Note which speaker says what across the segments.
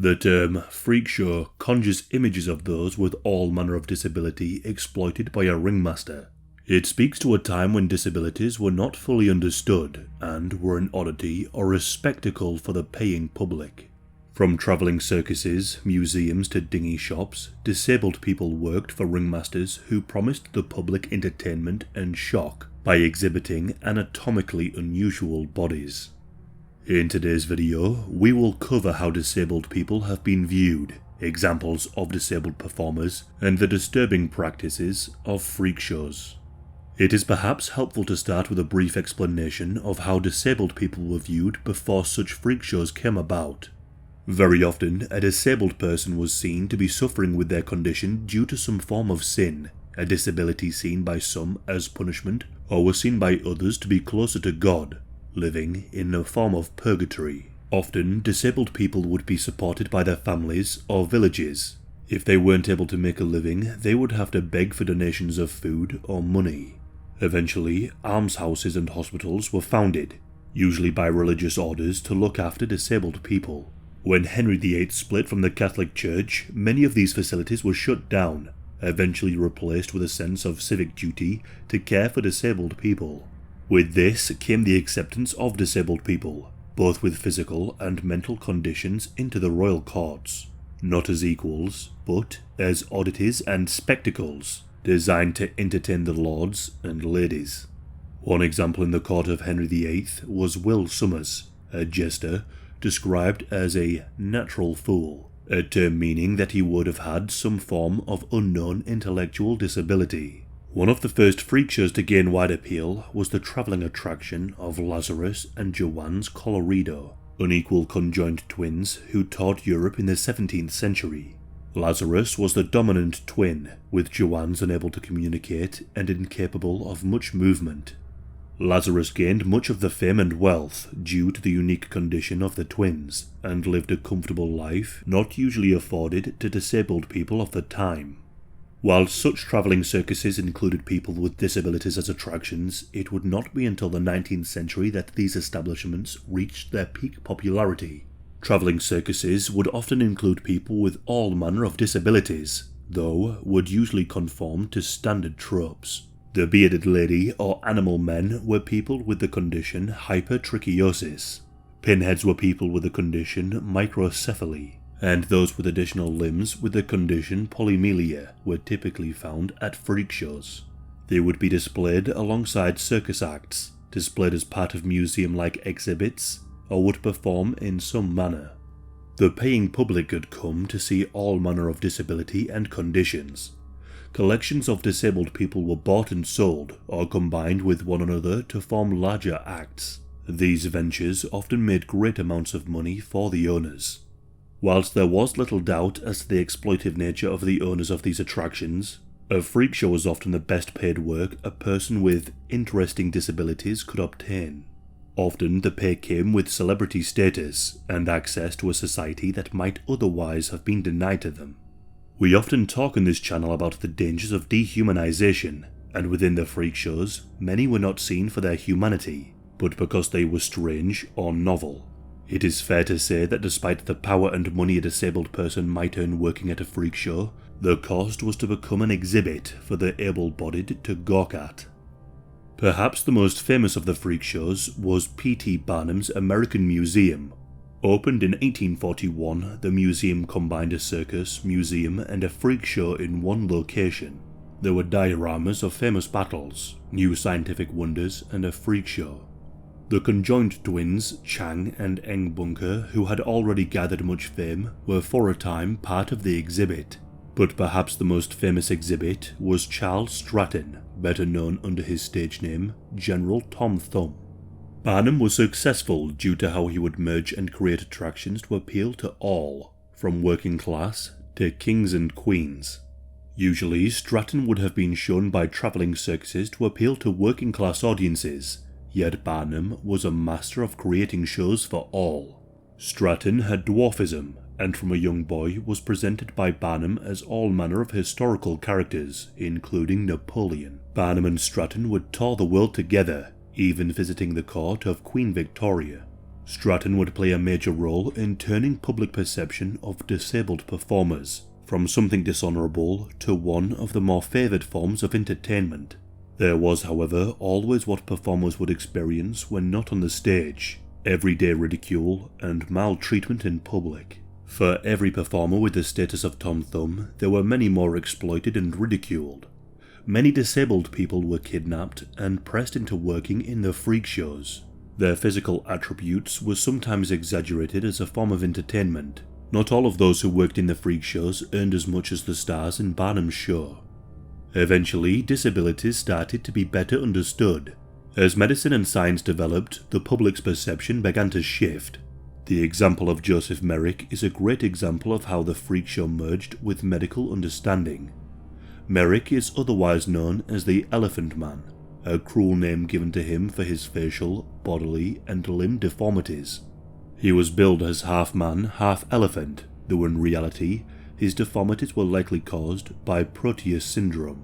Speaker 1: The term Freakshow conjures images of those with all manner of disability exploited by a ringmaster. It speaks to a time when disabilities were not fully understood and were an oddity or a spectacle for the paying public. From travelling circuses, museums to dinghy shops, disabled people worked for ringmasters who promised the public entertainment and shock by exhibiting anatomically unusual bodies. In today's video, we will cover how disabled people have been viewed, examples of disabled performers, and the disturbing practices of freak shows. It is perhaps helpful to start with a brief explanation of how disabled people were viewed before such freak shows came about. Very often, a disabled person was seen to be suffering with their condition due to some form of sin, a disability seen by some as punishment, or was seen by others to be closer to God, living in a form of purgatory. Often, disabled people would be supported by their families or villages. If they weren't able to make a living, they would have to beg for donations of food or money. Eventually, almshouses and hospitals were founded, usually by religious orders, to look after disabled people. When Henry VIII split from the Catholic Church, many of these facilities were shut down, eventually replaced with a sense of civic duty to care for disabled people. With this came the acceptance of disabled people, both with physical and mental conditions, into the royal courts, not as equals, but as oddities and spectacles, designed to entertain the lords and ladies. One example in the court of Henry VIII was Will Somers, a jester, described as a natural fool, a term meaning that he would have had some form of unknown intellectual disability. One of the first freak shows to gain wide appeal was the travelling attraction of Lazarus and Joanne's Colorido, unequal conjoined twins who toured Europe in the 17th century. Lazarus was the dominant twin, with Joanne's unable to communicate and incapable of much movement. Lazarus gained much of the fame and wealth due to the unique condition of the twins, and lived a comfortable life not usually afforded to disabled people of the time. While such travelling circuses included people with disabilities as attractions, it would not be until the 19th century that these establishments reached their peak popularity. Travelling circuses would often include people with all manner of disabilities, though would usually conform to standard tropes. The bearded lady or animal men were people with the condition hypertrichiosis. Pinheads were people with the condition microcephaly, and those with additional limbs with the condition polymelia were typically found at freak shows. They would be displayed alongside circus acts, displayed as part of museum-like exhibits, or would perform in some manner. The paying public could come to see all manner of disability and conditions. Collections of disabled people were bought and sold, or combined with one another to form larger acts. These ventures often made great amounts of money for the owners. Whilst there was little doubt as to the exploitive nature of the owners of these attractions, a freak show was often the best paid work a person with interesting disabilities could obtain. Often the pay came with celebrity status and access to a society that might otherwise have been denied to them. We often talk on this channel about the dangers of dehumanization, and within the freak shows, many were not seen for their humanity, but because they were strange or novel. It is fair to say that despite the power and money a disabled person might earn working at a freak show, the cost was to become an exhibit for the able-bodied to gawk at. Perhaps the most famous of the freak shows was P.T. Barnum's American Museum. Opened in 1841, the museum combined a circus, museum, and a freak show in one location. There were dioramas of famous battles, new scientific wonders, and a freak show. The conjoined twins, Chang and Eng Bunker, who had already gathered much fame, were for a time part of the exhibit. But perhaps the most famous exhibit was Charles Stratton, better known under his stage name, General Tom Thumb. Barnum was successful due to how he would merge and create attractions to appeal to all, from working class to kings and queens. Usually, Stratton would have been shown by travelling circuses to appeal to working class audiences, yet Barnum was a master of creating shows for all. Stratton had dwarfism, and from a young boy was presented by Barnum as all manner of historical characters, including Napoleon. Barnum and Stratton would tour the world together, even visiting the court of Queen Victoria. Stratton would play a major role in turning public perception of disabled performers from something dishonourable to one of the more favoured forms of entertainment. There was, however, always what performers would experience when not on the stage: everyday ridicule and maltreatment in public. For every performer with the status of Tom Thumb, there were many more exploited and ridiculed. Many disabled people were kidnapped and pressed into working in the freak shows. Their physical attributes were sometimes exaggerated as a form of entertainment. Not all of those who worked in the freak shows earned as much as the stars in Barnum's show. Eventually, disabilities started to be better understood. As medicine and science developed, the public's perception began to shift. The example of Joseph Merck is a great example of how the freak show merged with medical understanding. Merck is otherwise known as the Elephant Man, a cruel name given to him for his facial, bodily, and limb deformities. He was billed as half man, half elephant, though in reality, his deformities were likely caused by Proteus syndrome.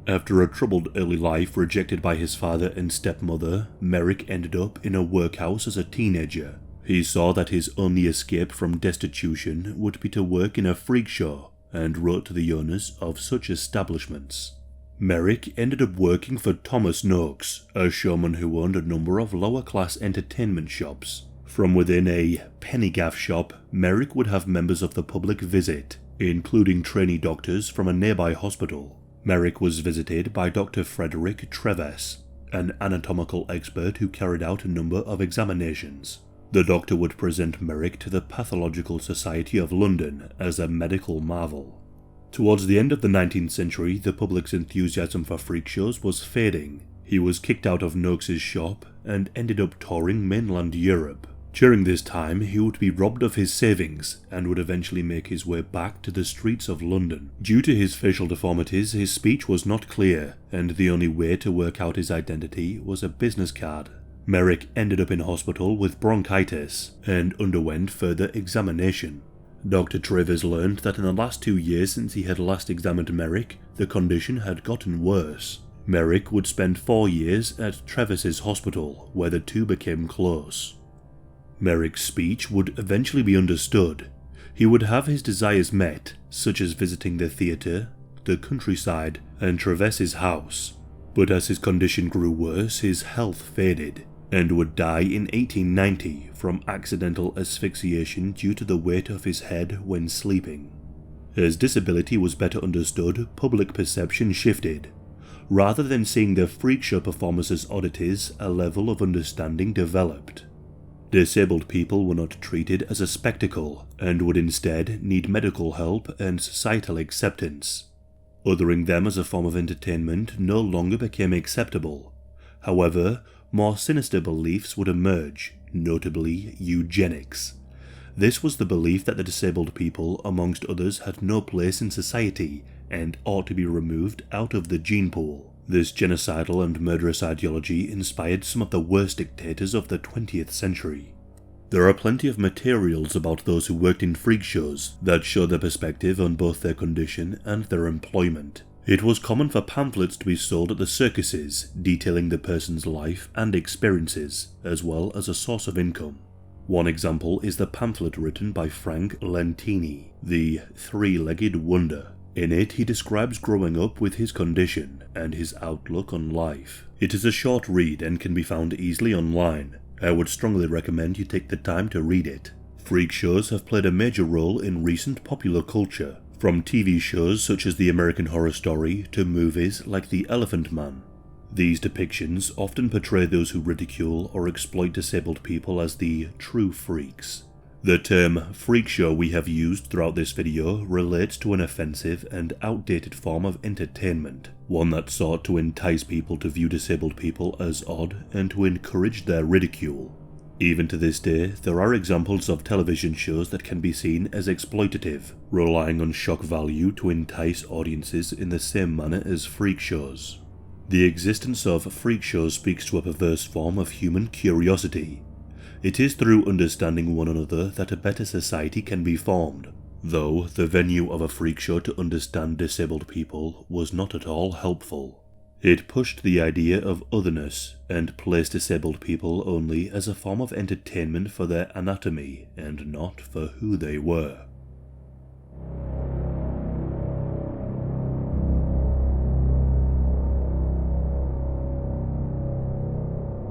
Speaker 1: After a troubled early life rejected by his father and stepmother, Merck ended up in a workhouse as a teenager. He saw that his only escape from destitution would be to work in a freak show, and wrote to the owners of such establishments. Merck ended up working for Thomas Noakes, a showman who owned a number of lower-class entertainment shops. From within a penny gaff shop, Merck would have members of the public visit, including trainee doctors from a nearby hospital. Merck was visited by Dr. Frederick Treves, an anatomical expert who carried out a number of examinations. The doctor would present Merck to the Pathological Society of London as a medical marvel. Towards the end of the 19th century, the public's enthusiasm for freak shows was fading. He was kicked out of Noakes' shop and ended up touring mainland Europe. During this time, he would be robbed of his savings and would eventually make his way back to the streets of London. Due to his facial deformities, his speech was not clear, and the only way to work out his identity was a business card. Merck ended up in hospital with bronchitis and underwent further examination. Dr. Treves learned that in the last 2 years since he had last examined Merck, the condition had gotten worse. Merck would spend 4 years at Treves's hospital, where the two became close. Merrick's speech would eventually be understood. He would have his desires met, such as visiting the theatre, the countryside, and Treves's house. But as his condition grew worse, his health faded, and would die in 1890 from accidental asphyxiation due to the weight of his head when sleeping. As disability was better understood, public perception shifted. Rather than seeing the freak show performers as oddities, a level of understanding developed. Disabled people were not treated as a spectacle, and would instead need medical help and societal acceptance. Othering them as a form of entertainment no longer became acceptable. However, more sinister beliefs would emerge, notably eugenics. This was the belief that the disabled people, amongst others, had no place in society and ought to be removed out of the gene pool. This genocidal and murderous ideology inspired some of the worst dictators of the 20th century. There are plenty of materials about those who worked in freak shows that show their perspective on both their condition and their employment. It was common for pamphlets to be sold at the circuses, detailing the person's life and experiences, as well as a source of income. One example is the pamphlet written by Frank Lentini, The Three-Legged Wonder. In it, he describes growing up with his condition and his outlook on life. It is a short read and can be found easily online. I would strongly recommend you take the time to read it. Freak shows have played a major role in recent popular culture, from TV shows such as The American Horror Story to movies like The Elephant Man. These depictions often portray those who ridicule or exploit disabled people as the true freaks. The term freak show we have used throughout this video relates to an offensive and outdated form of entertainment, one that sought to entice people to view disabled people as odd and to encourage their ridicule. Even to this day, there are examples of television shows that can be seen as exploitative, relying on shock value to entice audiences in the same manner as freak shows. The existence of freak shows speaks to a perverse form of human curiosity. It is through understanding one another that a better society can be formed, though the venue of a freak show to understand disabled people was not at all helpful. It pushed the idea of otherness and placed disabled people only as a form of entertainment for their anatomy and not for who they were.